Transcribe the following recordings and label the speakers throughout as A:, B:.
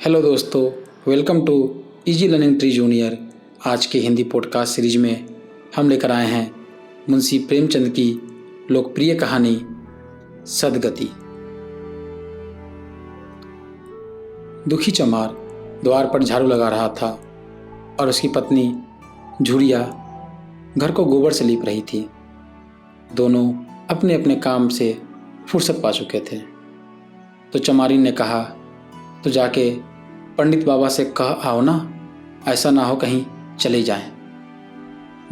A: Hello दोस्तों, welcome to easy learning tree junior. आज के हिंदी पॉडकास्ट सीरीज में हम लेकर आए हैं मुंशी प्रेमचंद की लोकप्रिय कहानी सदगति। दुखी चमार द्वार पर झाड़ू लगा रहा था और उसकी पत्नी झुरिया घर को गोबर से लीप रही थी। दोनों अपने अपने काम से फुर्सत पा चुके थे। तो चमारी ने कहा, तो जाके पंडित बाबा से कह आओ ना, ऐसा ना हो कहीं चले जाएं।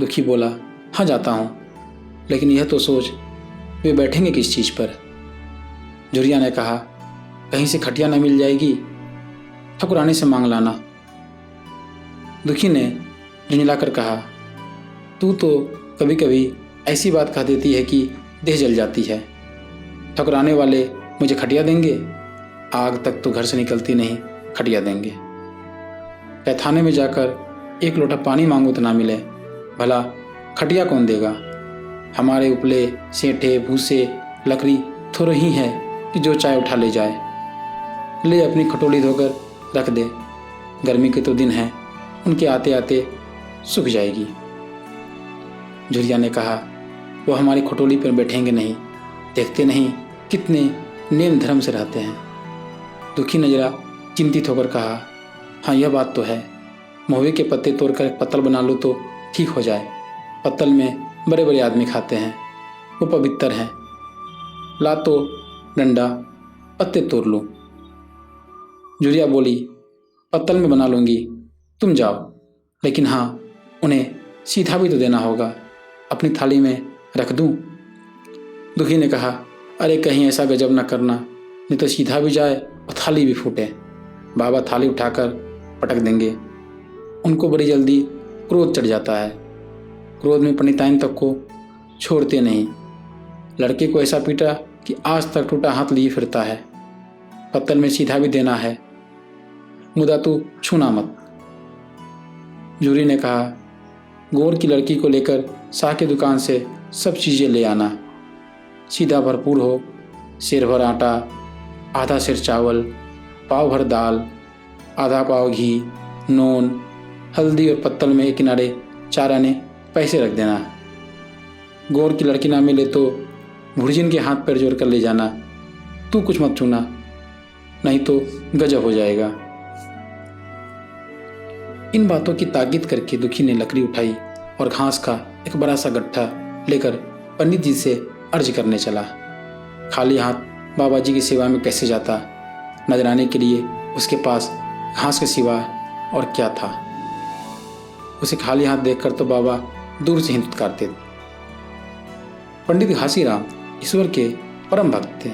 A: दुखी बोला, हाँ जाता हूँ, लेकिन यह तो सोच वे बैठेंगे किस चीज़ पर। झुरिया ने कहा, कहीं से खटिया न मिल जाएगी, ठकुरानी से मांग लाना। दुखी ने झुंझलाकर कहा, तू तो कभी कभी ऐसी बात कह देती है कि देह जल जाती है। ठकुराने वाले मुझे खटिया देंगे, आग तक तो घर से निकलती नहीं, खटिया देंगे। पैखाने में जाकर एक लोटा पानी मांगो तो ना मिले, भला खटिया कौन देगा। हमारे उपले सेंठे भूसे लकड़ी थोड़े ही है कि जो चाय उठा ले जाए। ले अपनी खटोली धोकर रख दे, गर्मी के तो दिन हैं, उनके आते आते सूख जाएगी। झुरिया ने कहा, वो हमारी खटोली पर बैठेंगे नहीं, देखते नहीं कितने नेम धर्म से रहते हैं। दुखी ने जरा चिंतित होकर कहा, हाँ यह बात तो है, महुए के पत्ते तोड़कर पत्तल बना लो तो ठीक हो जाए। पत्तल में बड़े बड़े आदमी खाते हैं, वो पवित्र हैं। ला तो डंडा, पत्ते तोड़ लो। झुरिया बोली, पत्तल में बना लूँगी, तुम जाओ, लेकिन हाँ उन्हें सीधा भी तो देना होगा, अपनी थाली में रख दूँ। दुखी ने कहा, अरे कहीं ऐसा गजब न करना, नहीं तो सीधा भी जाए और थाली भी फूटे। बाबा थाली उठाकर पटक देंगे। उनको बड़ी जल्दी क्रोध चढ़ जाता है। क्रोध में पंडिताइन तक को छोड़ते नहीं। लड़के को ऐसा पीटा कि आज तक टूटा हाथ लिए फिरता है। पत्तल में सीधा भी देना है, मुदा तू छूना मत। झुरी ने कहा, गोर की लड़की को लेकर शाह की दुकान से सब चीज़ें ले आना, सीधा भरपूर हो, सेर भर आटा, आधा सेर चावल, पाव भर दाल, आधा पाव घी, नून, हल्दी और पत्तल में एक किनारे 4 आने पैसे रख देना। गोर की लड़की ना मिले तो भुर्जिन के हाथ पैर जोड़ कर ले जाना, तू कुछ मत छूना, नहीं तो गजब हो जाएगा। इन बातों की ताकीद करके दुखी ने लकड़ी उठाई और घास का एक बड़ा सा गट्ठा लेकर पंडित जी से अर्ज करने चला। खाली हाथ बाबा जी की सेवा में कैसे जाता, नजराने के लिए उसके पास घास के सिवा और क्या था। उसे खाली हाथ देखकर तो बाबा दूर से ही धुतकारते। पंडित घासीराम ईश्वर के परम भक्त थे।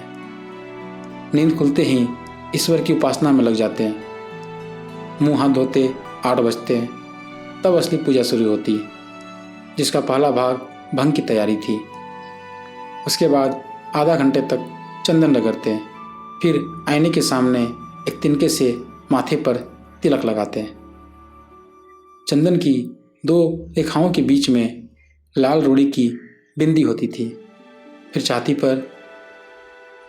A: नींद खुलते ही ईश्वर की उपासना में लग जाते हैं। मुंह हाथ धोते 8 बजते हैं, तब असली पूजा शुरू होती, जिसका पहला भाग भंग की तैयारी थी। उसके बाद आधा घंटे तक चंदन रगड़ते हैं, फिर आईने के सामने एक तिनके से माथे पर तिलक लगाते हैं। चंदन की 2 रेखाओं के बीच में लाल रूड़ी की बिंदी होती थी। फिर छाती पर,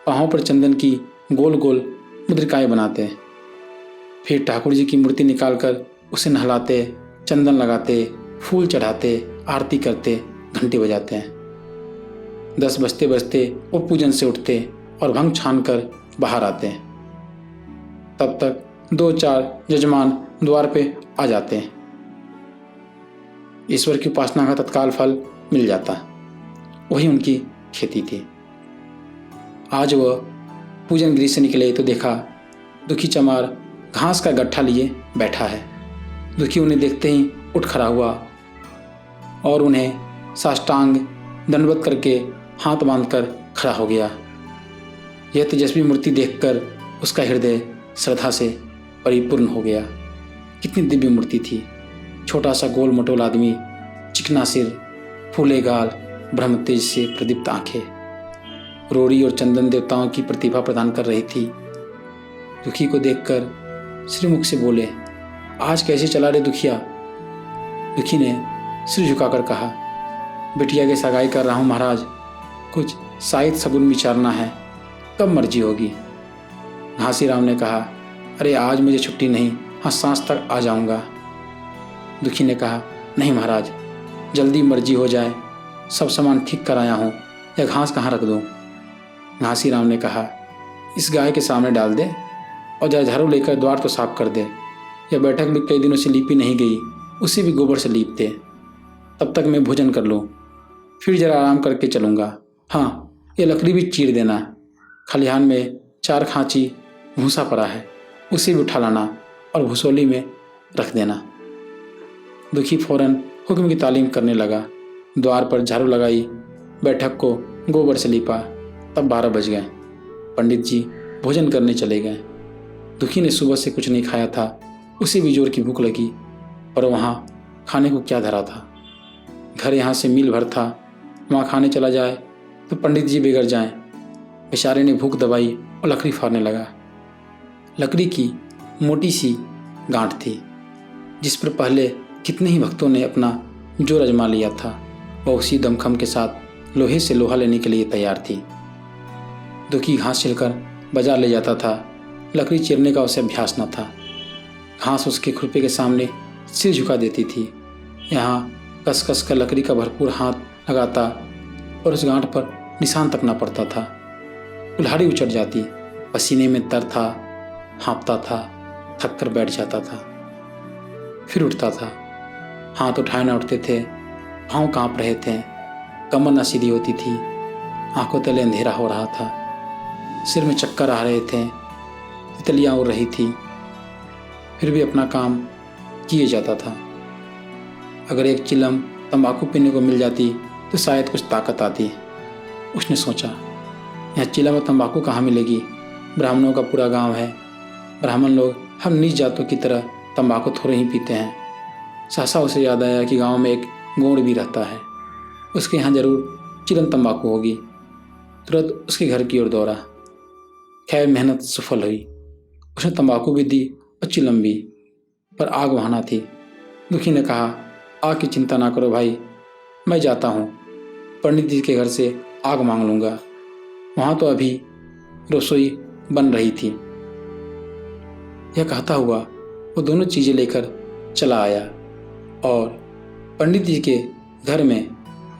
A: पाँवों पर चंदन की गोल गोल मुद्रिकाएं बनाते हैं। फिर ठाकुर जी की मूर्ति निकालकर उसे नहलाते, चंदन लगाते, फूल चढ़ाते, आरती करते, घंटी बजाते हैं। 10 बजते बजते वो पूजन से उठते और भंग छान कर बाहर आते हैं। तब तक 2-4 यजमान द्वार पे आ जाते हैं। ईश्वर की उपासना का तत्काल फल मिल जाता। वही उनकी खेती थी। आज वह पूजन गृह से निकले तो देखा दुखी चमार घास का गट्ठा लिए बैठा है। दुखी उन्हें देखते ही उठ खड़ा हुआ और उन्हें साष्टांग दंडवत करके हाथ बांधकर खड़ा हो गया। यह तेजस्वी मूर्ति देखकर उसका हृदय श्रद्धा से परिपूर्ण हो गया। कितनी दिव्य मूर्ति थी। छोटा सा गोल मटोल आदमी, चिकना सिर, फूले गाल, ब्रह्म तेज से प्रदीप्त आंखें, रोड़ी और चंदन देवताओं की प्रतिभा प्रदान कर रही थी। दुखी को देखकर श्रीमुख से बोले, आज कैसे चला रे दुखिया। दुखी ने सिर झुकाकर कहा, बिटिया की सगाई कर रहा हूँ महाराज, कुछ साहित्य सगुन विचारना है, कब मर्जी होगी। घासीराम ने कहा, अरे आज मुझे छुट्टी नहीं, हाँ सांस तक आ जाऊंगा। दुखी ने कहा, नहीं महाराज, जल्दी मर्जी हो जाए, सब सामान ठीक कराया हूँ, यह घास कहाँ रख दूँ। घासी राम ने कहा, इस गाय के सामने डाल दे और जरा झाड़ू लेकर द्वार तो साफ कर दे। यह बैठक भी कई दिनों से लीपी नहीं गई, उसे भी गोबर से लीप दे। तब तक मैं भोजन कर लूँ, फिर जरा आराम करके चलूँगा। हाँ, ये लकड़ी भी चीर देना। खलिहान में 4 खांची भूसा पड़ा है, उसे भी उठा लाना और भूसोली में रख देना। दुखी फौरन हुक्म की तालीम करने लगा। द्वार पर झाड़ू लगाई, बैठक को गोबर से लीपा। तब 12 बज गए। पंडित जी भोजन करने चले गए। दुखी ने सुबह से कुछ नहीं खाया था, उसे भी जोर की भूख लगी, पर वहाँ खाने को क्या धरा था। घर यहाँ से मील भर था, वहाँ खाने चला जाए तो पंडित जी बिगड़ जाएं। बेचारे ने भूख दबाई और लकड़ी फाड़ने लगा। लकड़ी की मोटी सी गांठ थी, जिस पर पहले कितने ही भक्तों ने अपना जोर आजमा लिया था। वह उसी दमखम के साथ लोहे से लोहा लेने के लिए तैयार थी। दुखी घास छिलकर बाजार ले जाता था, लकड़ी चीरने का उसे अभ्यास न था। घास उसके खुरपे के सामने सिर झुका देती थी। यहाँ कस कस कर लकड़ी का भरपूर हाथ लगाता और उस गांठ पर निशान तक न पड़ता था। कुल्हाड़ी उचट जाती, पसीने में तर था, हाँपता था, थक कर बैठ जाता था, फिर उठता था। हाथ उठाए न उठते थे, पाँव काँप रहे थे, कमर न सीधी होती थी, आंखों तले अंधेरा हो रहा था, सिर में चक्कर आ रहे थे, तितलियाँ उड़ रही थी, फिर भी अपना काम किए जाता था। अगर एक चिलम तंबाकू पीने को मिल जाती तो शायद कुछ ताकत आती। उसने सोचा, यहाँ चिलम और तंबाकू कहाँ मिलेगी? ब्राह्मणों का पूरा गांव है। ब्राह्मण लोग हम नीच जातों की तरह तंबाकू थोड़े ही पीते हैं। सहसा उसे याद आया कि गांव में एक गौड़ भी रहता है, उसके यहाँ जरूर चिलम तंबाकू होगी। तुरंत उसके घर की ओर दौड़ा। खैर मेहनत सफल हुई। उसने तंबाकू भी दी और चिलम भी, पर आग वहाँ न थी। दुखी ने कहा, आग की चिंता ना करो भाई, मैं जाता हूँ, पंडित जी के घर से आग मांग लूँगा। वहाँ तो अभी रसोई बन रही थी। यह कहता हुआ वो दोनों चीज़ें लेकर चला आया और पंडित जी के घर में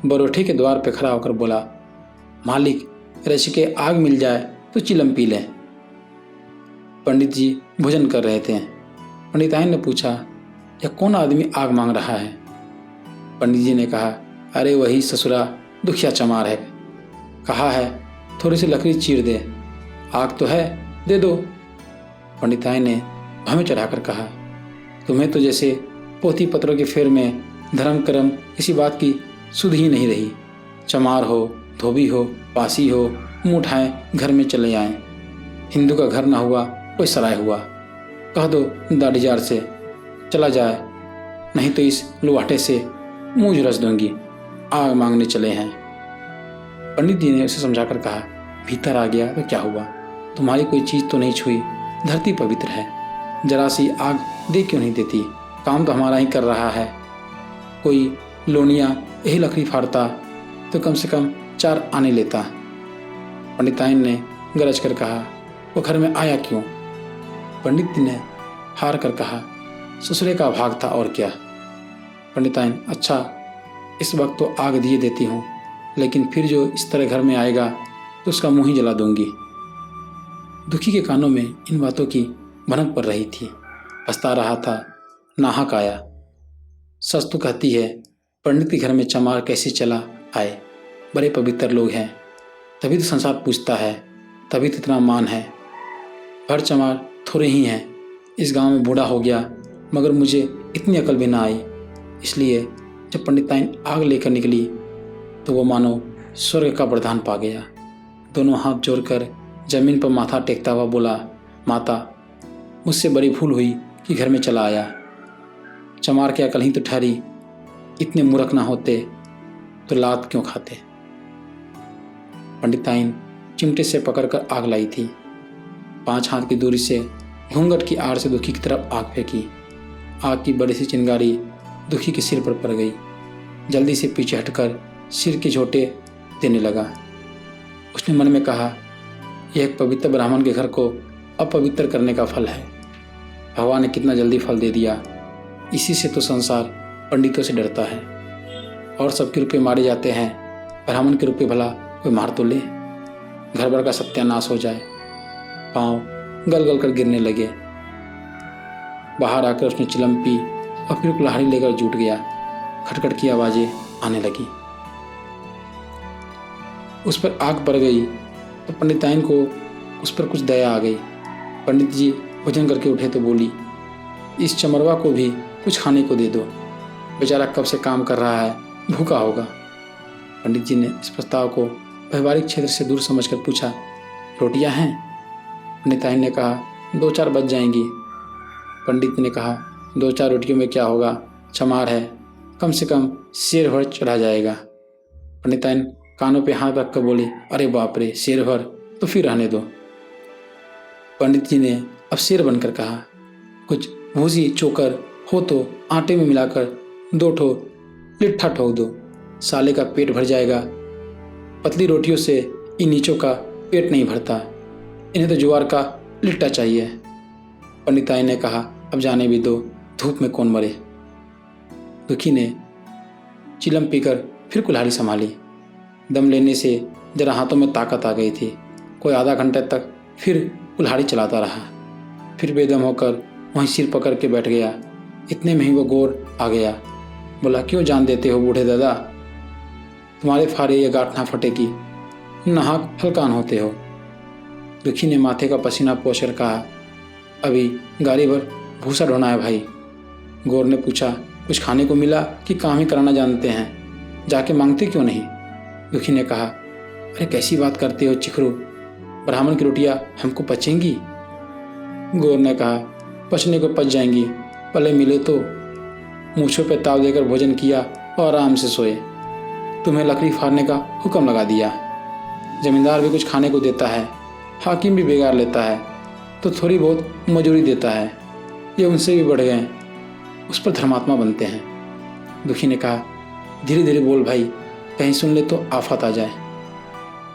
A: बरोठे के द्वार पर खड़ा होकर बोला, मालिक, रच के आग मिल जाए तो चिलम पी लें। पंडित जी भोजन कर रहे थे। पंडिताइन ने पूछा, यह कौन आदमी आग मांग रहा है? पंडित जी ने कहा, अरे वही ससुरा दुखिया चमार है। कहा है थोड़ी सी लकड़ी चीर दे, आग तो है, दे दो। पंडिताइन ने भवें चढ़ाकर कहा, तुम्हें तो जैसे पोथी पत्रों के फेर में धर्म कर्म किसी बात की सुध ही नहीं रही। चमार हो, धोबी हो, पासी हो, मुँह उठाएं घर में चले आएं। हिंदू का घर ना हुआ कोई सराय हुआ। कह दो दाढ़ीजार से चला जाए, नहीं तो इस लुहाटे से मुँह झुरस दूंगी, आग मांगने चले हैं। पंडित जी ने उसे समझाकर कहा, भीतर आ गया तो क्या हुआ, तुम्हारी कोई चीज़ तो नहीं छुई, धरती पवित्र है, जरा सी आग दे क्यों नहीं देती? काम तो हमारा ही कर रहा है। कोई लोनिया यही लकड़ी फाड़ता तो कम से कम 4 आने लेता। पंडिताइन ने गरज कर कहा, वो घर में आया क्यों? पंडित जी ने हार कर कहा, ससुरे का भाग था और क्या। पंडिताइन, अच्छा, इस वक्त तो आग दिए देती हूँ, लेकिन फिर जो इस तरह घर में आएगा तो उसका मुँह ही जला दूंगी। दुखी के कानों में इन बातों की भनक पड़ रही थी। पछता रहा था, नाहक आया। सच तो कहती है, पंडित के घर में चमार कैसे चला आए? बड़े पवित्र लोग हैं, तभी तो संसार पूछता है, तभी तो इतना मान है। भर चमार थोड़े ही हैं। इस गांव में बूढ़ा हो गया, मगर मुझे इतनी अकल भी ना आई। इसलिए जब पंडिताइन आग लेकर निकली तो वो मानो स्वर्ग का वरदान पा गया। दोनों हाथ जोड़कर जमीन पर माथा टेकता हुआ बोला, माता, मुझसे बड़ी भूल हुई कि घर में चला आया। चमार की अकल ही तो ठहरी, इतने मूर्ख ना होते तो लात क्यों खाते। पंडिताइन चिमटे से पकड़कर आग लाई थी। 5 हाथ की दूरी से घूंघट की आड़ से दुखी की तरफ आग फेंकी। आग की बड़ी सी चिंगारी दुखी के सिर पर पड़ गई। जल्दी से पीछे हटकर सिर के झोंटे देने लगा। उसने मन में कहा, यह एक पवित्र ब्राह्मण के घर को अपवित्र करने का फल है। भगवान ने कितना जल्दी फल दे दिया। इसी से तो संसार पंडितों से डरता है। और सबके रुपये मारे जाते हैं, ब्राह्मण के रुपये भला कोई मार तो ले। घर भर का सत्यानाश हो जाए। पाँव गल गल कर गिरने लगे। बाहर आकर उसने चिलम पी और फिर कुल्हाड़ी लेकर जुट गया। खटखट की आवाज़ें आने लगी। उस पर आग पड़ गई तो पंडिताइन को उस पर कुछ दया आ गई। पंडित जी भोजन करके उठे तो बोली, इस चमरवा को भी कुछ खाने को दे दो, बेचारा कब से काम कर रहा है, भूखा होगा। पंडित जी ने इस प्रस्ताव को व्यवहारिक क्षेत्र से दूर समझकर पूछा, रोटियां हैं? पंडिताइन ने कहा, 2-4 बच जाएंगी। पंडित ने कहा, 2-4 रोटियों में क्या होगा, चमार है, कम से कम शेर भर चढ़ा जाएगा। पंडिताइन कानों पे हाथ रखकर बोली, अरे बाप रे, शेर भर तो फिर रहने दो। पंडित जी ने अब शेर बनकर कहा, कुछ भूसी चोकर हो तो आटे में मिलाकर 2 ठो लिट्ठा ठोक दो, साले का पेट भर जाएगा। पतली रोटियों से इन नीचों का पेट नहीं भरता, इन्हें तो ज्वार का लिट्टा चाहिए। पंडिताई ने कहा, अब जाने भी दो, धूप में कौन मरे। दुखी ने चिलम पीकर फिर कुल्हाड़ी संभाली। दम लेने से जरा हाथों में ताकत आ गई थी। कोई आधा घंटे तक फिर कुल्हाड़ी चलाता रहा। फिर बेदम होकर वहीं सिर पकड़ के बैठ गया। इतने में ही वो गौर आ गया। बोला, क्यों जान देते हो बूढ़े दादा, तुम्हारे फारे ये गांठ ना फटेगी, नाहक हल्कान होते हो। दुखी ने माथे का पसीना पोंछकर कहा, अभी गाड़ी भर भूसा ढोना है भाई। गौर ने पूछा, कुछ खाने को मिला कि काम ही कराना जानते हैं, जाके मांगते क्यों नहीं। दुखी ने कहा, अरे कैसी बात करते हो चिखरू, ब्राह्मण की रोटियां हमको पचेंगी। गौर ने कहा, पचने को पच जाएंगी, पले मिले तो। मूछों पे ताव देकर भोजन किया और आराम से सोए। तुम्हें लकड़ी फाड़ने का हुक्म लगा दिया। जमींदार भी कुछ खाने को देता है, हाकिम भी बेगार लेता है तो थोड़ी बहुत मजूरी देता है, ये उनसे भी बढ़ गए, उस पर धर्मात्मा बनते हैं। दुखी ने कहा, धीरे धीरे बोल भाई, कहीं सुन ले तो आफत आ जाए।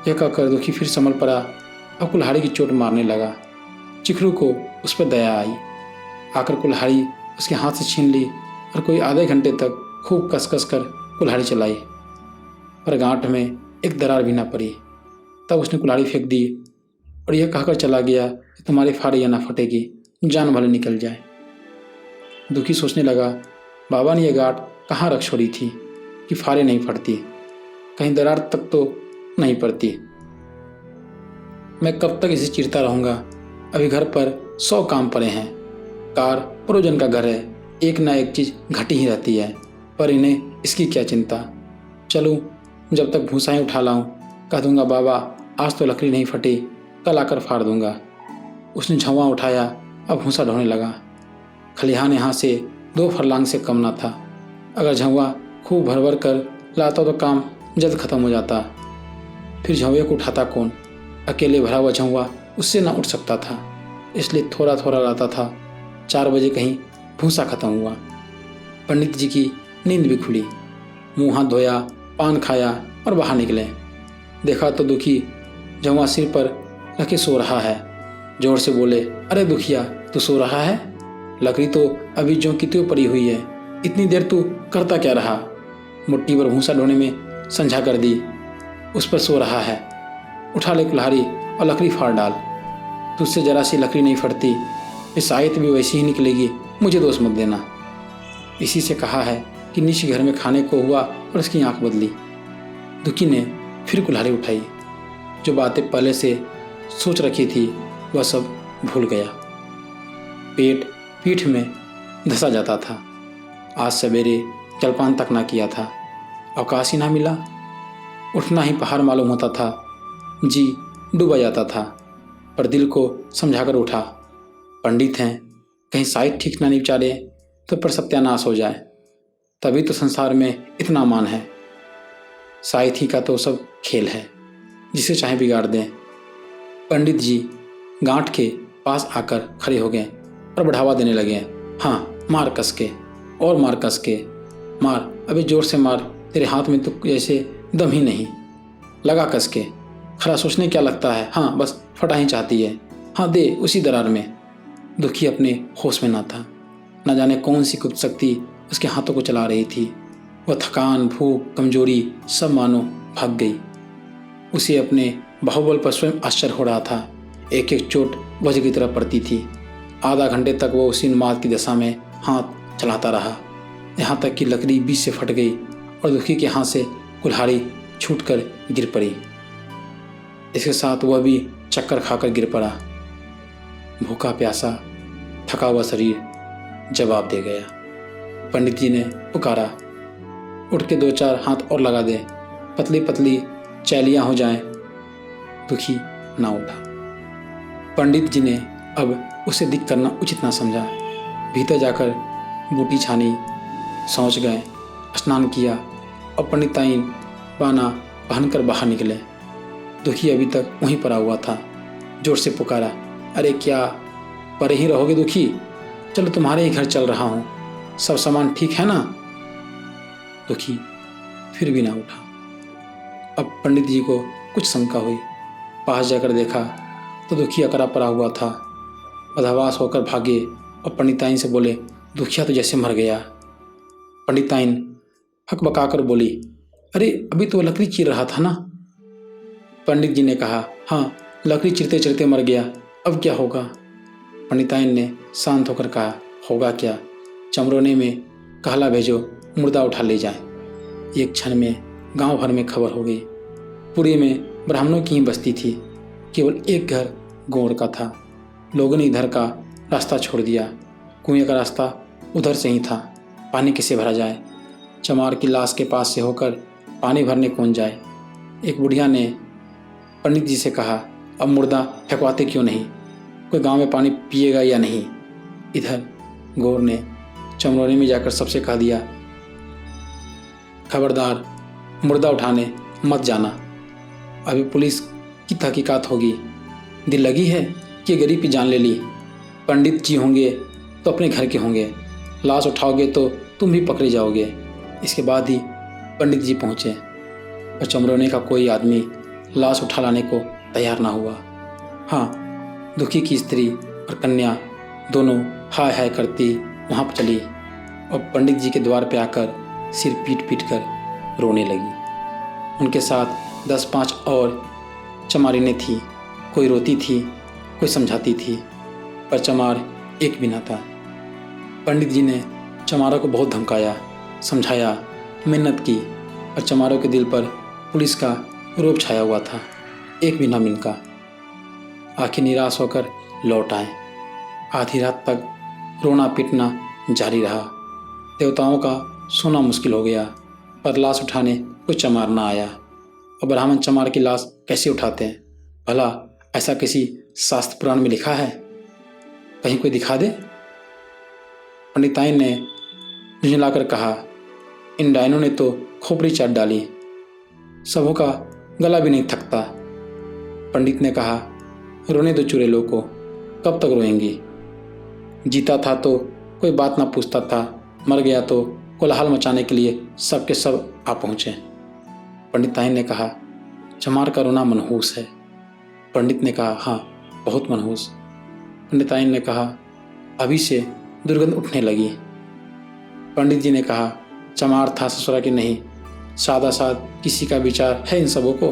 A: यह कहकर दुखी फिर संभल पड़ा और कुल्हाड़ी की चोट मारने लगा। चिखरू को उस पर दया आई, आकर कुल्हाड़ी उसके हाथ से छीन ली और कोई आधे घंटे तक खूब कस कर कुल्हाड़ी चलाई, पर गांठ में एक दरार भी ना पड़ी। तब उसने कुल्हाड़ी फेंक दी और यह कहकर चला गया कि तुम्हारी फाड़ी या ना फटेगी, जान भले निकल जाए। दुखी सोचने लगा, बाबा ने यह गांठ कहाँ रख छोड़ी थी कि फाड़े नहीं फटती, कहीं दरार तक तो नहीं पड़ती। मैं कब तक इसे चीरता रहूँगा। अभी घर पर 100 काम पड़े हैं। कार परोजन का घर है, एक ना एक चीज़ घटी ही रहती है, पर इन्हें इसकी क्या चिंता। चलूँ, जब तक भूसा ही उठा लाऊं, कह दूंगा बाबा आज तो लकड़ी नहीं फटी, कल आकर फाड़ दूंगा। उसने झौवा उठाया, अब भूसा ढोने लगा। खलिहान यहाँ से 2 फरलांग से कम ना था। अगर झौवा खूब भर भर कर लाता तो काम जल्द खत्म हो जाता। फिर झौवे को उठाता कौन, अकेले भरा हुआ झौवा उससे ना उठ सकता था, इसलिए थोड़ा थोड़ा लाता था। 4 बजे कहीं भूसा खत्म हुआ। पंडित जी की नींद भी खुली। मुँह हाथ धोया, पान खाया और बाहर निकले। देखा तो दुखी झौवा सिर पर रखे सो रहा है। जोर से बोले, अरे दुखिया, तू सो रहा है? लकड़ी तो अभी ज्यों की त्यों पड़ी हुई है, इतनी देर तू करता क्या रहा? मुट्ठी भर भूसा ढोने में संझा कर दी, उस पर सो रहा है। उठा ले कुल्हाड़ी और लकड़ी फाड़ डाल। तुझसे जरा सी लकड़ी नहीं फटती, इस आयत भी वैसी ही निकलेगी, मुझे दोष मत देना। इसी से कहा है कि निश्च घर में खाने को हुआ और उसकी आंख बदली। दुखी ने फिर कुल्हाड़ी उठाई। जो बातें पहले से सोच रखी थी वह सब भूल गया। पेट पीठ में धंसा जाता था। आज सवेरे जलपान तक ना किया था, अवकाश ही ना मिला। उठना ही पहाड़ मालूम होता था, जी डूबा जाता था, पर दिल को समझाकर उठा। पंडित हैं, कहीं साइड ठीक ना निचारे तो पर सत्यानाश हो जाए, तभी तो संसार में इतना मान है। साइथी का तो सब खेल है, जिसे चाहे बिगाड़ दें। पंडित जी गांठ के पास आकर खड़े हो गए और बढ़ावा देने लगे। हाँ, मार कस के और मार कस के, मार, अभी जोर से मार, तेरे हाथ में तो जैसे दम ही नहीं, लगा कस के। खरा सोचने क्या लगता है, हाँ बस फटा ही चाहती है, हाँ दे उसी दरार में। दुखी अपने होश में न था। न जाने कौन सी गुप्त शक्ति उसके हाथों को चला रही थी। वह थकान, भूख, कमजोरी सब मानो भाग गई। उसे अपने बाहुबल पर स्वयं आश्चर्य हो रहा था। एक एक चोट वज्र की तरह पड़ती थी। आधा घंटे तक वह उसी उन्माद की दशा में हाथ चलाता रहा, यहाँ तक कि लकड़ी बीच से फट गई और दुखी के हाथ से कुल्हाड़ी छूटकर गिर पड़ी। इसके साथ वह भी चक्कर खाकर गिर पड़ा। भूखा प्यासा थका हुआ शरीर जवाब दे गया। पंडित जी ने पुकारा, उठ के 2-4 हाथ और लगा दे, पतली पतली चैलियाँ हो जाएं। दुखी ना उठा। पंडित जी ने अब उसे दिख करना उचित ना समझा। भीतर जाकर बूटी छानी, शौच गए, स्नान किया और पंडिताइन पाना पहनकर बाहर निकले। दुखी अभी तक वहीं पड़ा हुआ था। जोर से पुकारा, अरे क्या परे ही रहोगे दुखी? चलो तुम्हारे ही घर चल रहा हूँ, सब सामान ठीक है ना? दुखी फिर भी ना उठा। अब पंडित जी को कुछ शंका हुई। पास जाकर देखा तो दुखी अकड़ा पड़ा हुआ था। बदहवास होकर भागे और पंडिताइन से बोले, दुखिया तो जैसे मर गया। पंडिताइन हकबकाकर बोली, अरे अभी तो लकड़ी चीर रहा था ना। पंडित जी ने कहा, हाँ लकड़ी चिरते चिरते मर गया, अब क्या होगा? पंडिताइन ने शांत होकर कहा, होगा क्या, चमरोने में कहला भेजो, मुर्दा उठा ले जाए। एक क्षण में गांव भर में खबर हो गई। पुरी में ब्राह्मणों की ही बस्ती थी। केवल एक घर गौड़ का था। लोगों ने इधर का रास्ता छोड़ दिया। कुएं का रास्ता उधर से ही था। पानी किसे भरा जाए? चमार की लाश के पास से होकर पानी भरने कौन जाए? एक बुढ़िया ने पंडित जी से कहा, अब मुर्दा फेंकवाते क्यों नहीं? कोई गांव में पानी पिएगा या नहीं? इधर गौर ने चमरोने में जाकर सबसे कह दिया, खबरदार मुर्दा उठाने मत जाना, अभी पुलिस की तहकीकात होगी। दिल लगी है कि गरीब की जान ले ली। पंडित जी होंगे तो अपने घर के होंगे, लाश उठाओगे तो तुम भी पकड़े जाओगे। इसके बाद ही पंडित जी पहुँचे, और चमरोने का कोई आदमी लाश उठा लाने को तैयार ना हुआ। हाँ, दुखी की स्त्री और कन्या दोनों हाय हाय करती वहाँ पर चली और पंडित जी के द्वार पे आकर सिर पीट पीट कर रोने लगी। उनके साथ 10-5 और चमारिनें थी। कोई रोती थी, कोई समझाती थी, पर चमार एक भी न था। पंडित जी ने चमारों को बहुत धमकाया, समझाया, मिन्नत की, और चमारों के दिल पर पुलिस का रोब छाया हुआ था। एक भी न मिनका। आखिर निराश होकर लौट आए। आधी रात तक रोना पीटना जारी रहा। देवताओं का सोना मुश्किल हो गया, पर लाश उठाने कोई चमार ना आया। और ब्राह्मण चमार की लाश कैसे उठाते हैं? भला ऐसा किसी शास्त्र पुराण में लिखा है? कहीं कोई दिखा दे। पंडिताइन ने झुंझलाकर कहा, इन डायनों ने तो खोपड़ी चाट डाली, सबों का गला भी नहीं थकता। पंडित ने कहा, रोने दो चुड़ैलों को, कब तक रोएंगी? जीता था तो कोई बात ना पूछता था, मर गया तो कोलाहल मचाने के लिए सब के सब आ पहुँचे। पंडिताइन ने कहा, चमार का रोना मनहूस है। पंडित ने कहा, हाँ बहुत मनहूस। पंडिताइन ने कहा, अभी से दुर्गंध उठने लगी। पंडित जी ने कहा, चमार था ससुरा की नहीं, सादा साद किसी का विचार है इन सबों को?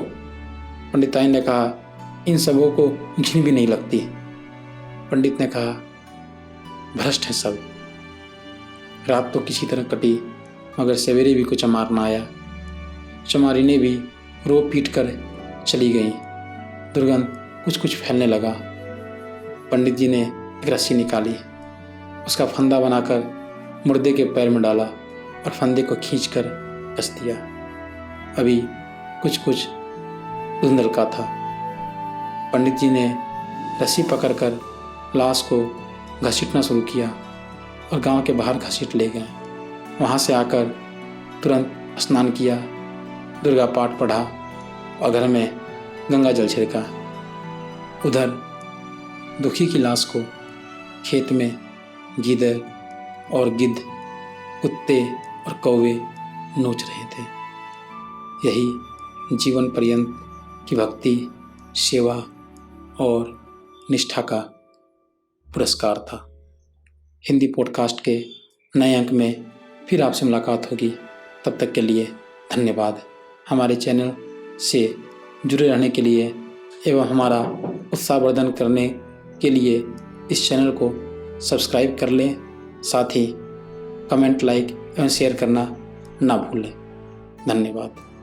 A: पंडिताइन ने कहा, इन सबों को घिन भी नहीं लगती। पंडित ने कहा, भ्रष्ट हैं सब। रात तो किसी तरह कटी, मगर सवेरे भी कुछ चमार ना आया। चमारिनें भी रो पीट कर चली गईं। दुर्गंध कुछ कुछ फैलने लगा। पंडित जी ने एक रस्सी निकाली, उसका फंदा बनाकर मुर्दे के पैर में डाला और फंदे को खींचकर कस दिया। अभी कुछ कुछ धुंधल का था। पंडित जी ने रस्सी पकड़कर लाश को घसीटना शुरू किया और गांव के बाहर घसीट ले गए। वहां से आकर तुरंत स्नान किया, दुर्गा पाठ पढ़ा और घर में गंगा जल छिड़का। उधर दुखी की लाश को खेत में गीदड़ और गिद्ध, कुत्ते और कौवे नोच रहे थे। यही जीवन पर्यंत की भक्ति, सेवा और निष्ठा का पुरस्कार था। हिंदी पॉडकास्ट के नए अंक में फिर आपसे मुलाकात होगी। तब तक के लिए धन्यवाद। हमारे चैनल से जुड़े रहने के लिए एवं हमारा उत्साहवर्धन करने के लिए इस चैनल को सब्सक्राइब कर लें। साथ ही कमेंट, लाइक एवं शेयर करना ना भूलें। धन्यवाद।